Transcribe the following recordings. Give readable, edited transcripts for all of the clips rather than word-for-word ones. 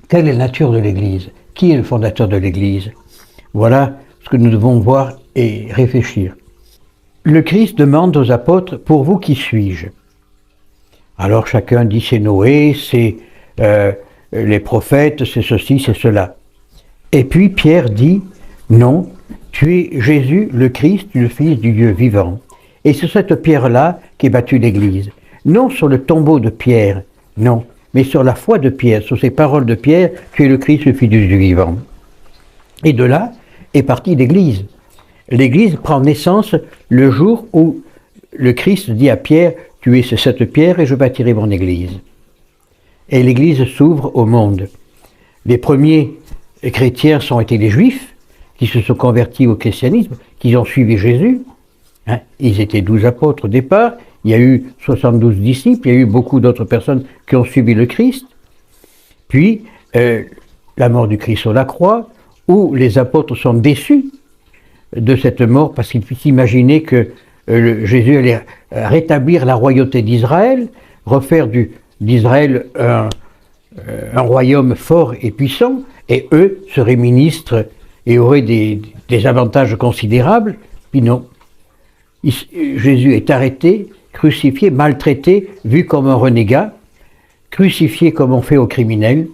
Quelle est la nature de l'Église? Qui est le fondateur de l'Église? Voilà ce que nous devons voir et réfléchir. Le Christ demande aux apôtres, pour vous, qui suis-je? Alors chacun dit, c'est Noé, c'est les prophètes, c'est ceci, c'est cela. Et puis Pierre dit, non, tu es Jésus, le Christ, le Fils du Dieu vivant. Et c'est cette pierre-là qui est battue l'Église. Non sur le tombeau de Pierre, non, mais sur la foi de Pierre, sur ces paroles de Pierre, tu es le Christ, le Fils du Dieu vivant. Et de là est partie l'Église. L'Église prend naissance le jour où le Christ dit à Pierre, tu es cette pierre et je bâtirai mon Église. Et l'Église s'ouvre au monde. Les premiers chrétiens ont été les Juifs, qui se sont convertis au christianisme, qui ont suivi Jésus. Ils étaient 12 apôtres au départ, il y a eu 72 disciples, il y a eu beaucoup d'autres personnes qui ont suivi le Christ. Puis, la mort du Christ sur la croix, où les apôtres sont déçus de cette mort parce qu'ils s'imaginaient que Jésus allait rétablir la royauté d'Israël, refaire d'Israël un royaume fort et puissant, et eux seraient ministres et auraient des avantages considérables. Puis non. Jésus est arrêté, crucifié, maltraité, vu comme un renégat, crucifié comme on fait aux criminels.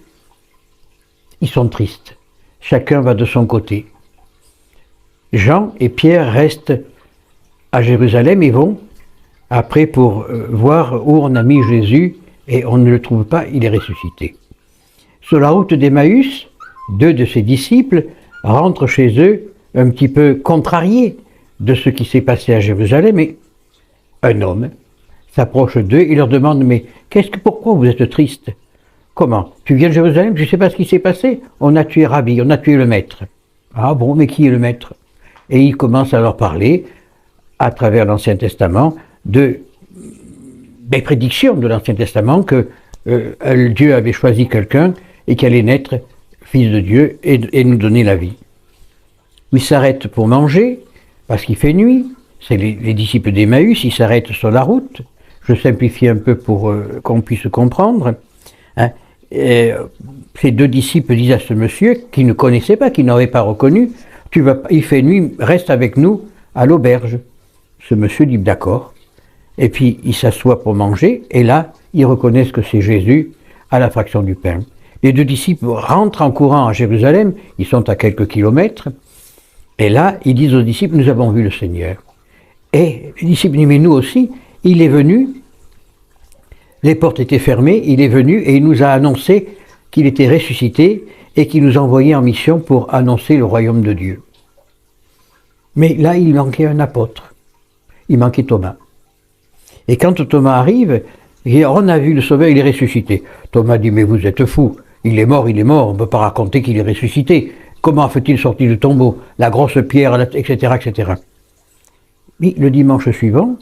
Ils sont tristes. Chacun va de son côté. Jean et Pierre restent à Jérusalem et vont après pour voir où on a mis Jésus et on ne le trouve pas, il est ressuscité. Sur la route d'Emmaüs, 2 de ses disciples rentrent chez eux un petit peu contrariés de ce qui s'est passé à Jérusalem et un homme s'approche d'eux et leur demande « Mais pourquoi vous êtes tristes ? Comment ? Tu viens de Jérusalem, je ne sais pas ce qui s'est passé. On a tué Rabbi, on a tué le maître. » Ah bon, mais qui est le maître ? Et il commence à leur parler, à travers l'Ancien Testament, des prédictions de l'Ancien Testament que Dieu avait choisi quelqu'un et qui allait naître fils de Dieu et nous donner la vie. Il s'arrête pour manger, parce qu'il fait nuit. C'est les disciples d'Emmaüs, ils s'arrêtent sur la route. Je simplifie un peu pour qu'on puisse comprendre. Ces 2 disciples disent à ce monsieur, qui ne connaissait pas, qui n'aurait pas reconnu, il fait nuit, reste avec nous à l'auberge. Ce monsieur dit d'accord. Et puis il s'assoit pour manger, et là, ils reconnaissent que c'est Jésus à la fraction du pain. Les 2 disciples rentrent en courant à Jérusalem, ils sont à quelques kilomètres, et là, ils disent aux disciples, nous avons vu le Seigneur. Et les disciples disent, mais nous aussi, il est venu, les portes étaient fermées, il est venu et il nous a annoncé qu'il était ressuscité et qu'il nous envoyait en mission pour annoncer le royaume de Dieu. Mais là, il manquait un apôtre. Il manquait Thomas. Et quand Thomas arrive, il dit, on a vu le Sauveur, il est ressuscité. Thomas dit, mais vous êtes fous, il est mort, on ne peut pas raconter qu'il est ressuscité. Comment fait-il sortir du tombeau? La grosse pierre, etc., etc. Mais le dimanche suivant,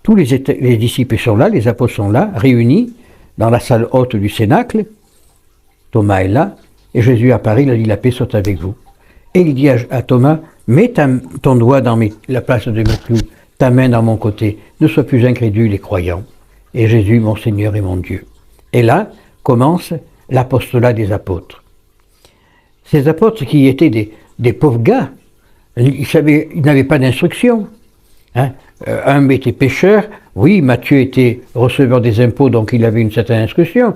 tous les disciples sont là, les apôtres sont là, réunis dans la salle haute du Cénacle. Thomas est là, et Jésus apparaît, il a dit, la paix soit avec vous. Et il dit à Thomas, mets ton doigt dans la place de mes clous, ta main dans mon côté, ne sois plus incrédule et croyant. Et Jésus, mon Seigneur et mon Dieu. Et là commence l'apostolat des apôtres. Ces apôtres qui étaient des pauvres gars, ils n'avaient pas d'instruction. Un était pêcheur, oui, Matthieu était receveur des impôts, donc il avait une certaine instruction.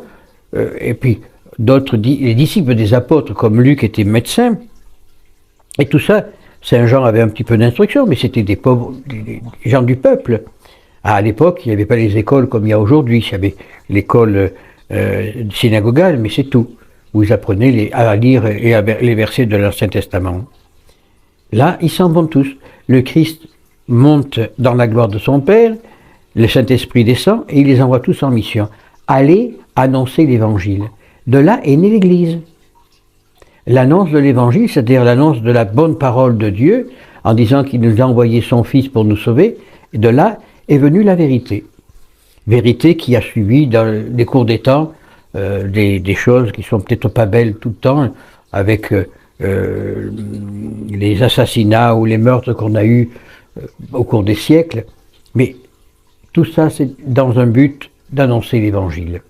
Et puis d'autres, les disciples des apôtres, comme Luc, étaient médecins. Et tout ça, Saint Jean avait un petit peu d'instruction, mais c'était des pauvres, des gens du peuple. À l'époque, il n'y avait pas les écoles comme il y a aujourd'hui. Il y avait l'école synagogale, mais c'est tout. Où ils apprenaient à lire les versets de l'Ancien Testament. Là, ils s'en vont tous. Le Christ monte dans la gloire de son Père, le Saint-Esprit descend et il les envoie tous en mission. Allez annoncer l'Évangile. De là est née l'Église. L'annonce de l'Évangile, c'est-à-dire l'annonce de la bonne parole de Dieu, en disant qu'il nous a envoyé son Fils pour nous sauver, et de là est venue la vérité. Vérité qui a suivi dans les cours des temps des choses qui sont peut-être pas belles tout le temps, avec les assassinats ou les meurtres qu'on a eus au cours des siècles. Mais tout ça, c'est dans un but d'annoncer l'Évangile.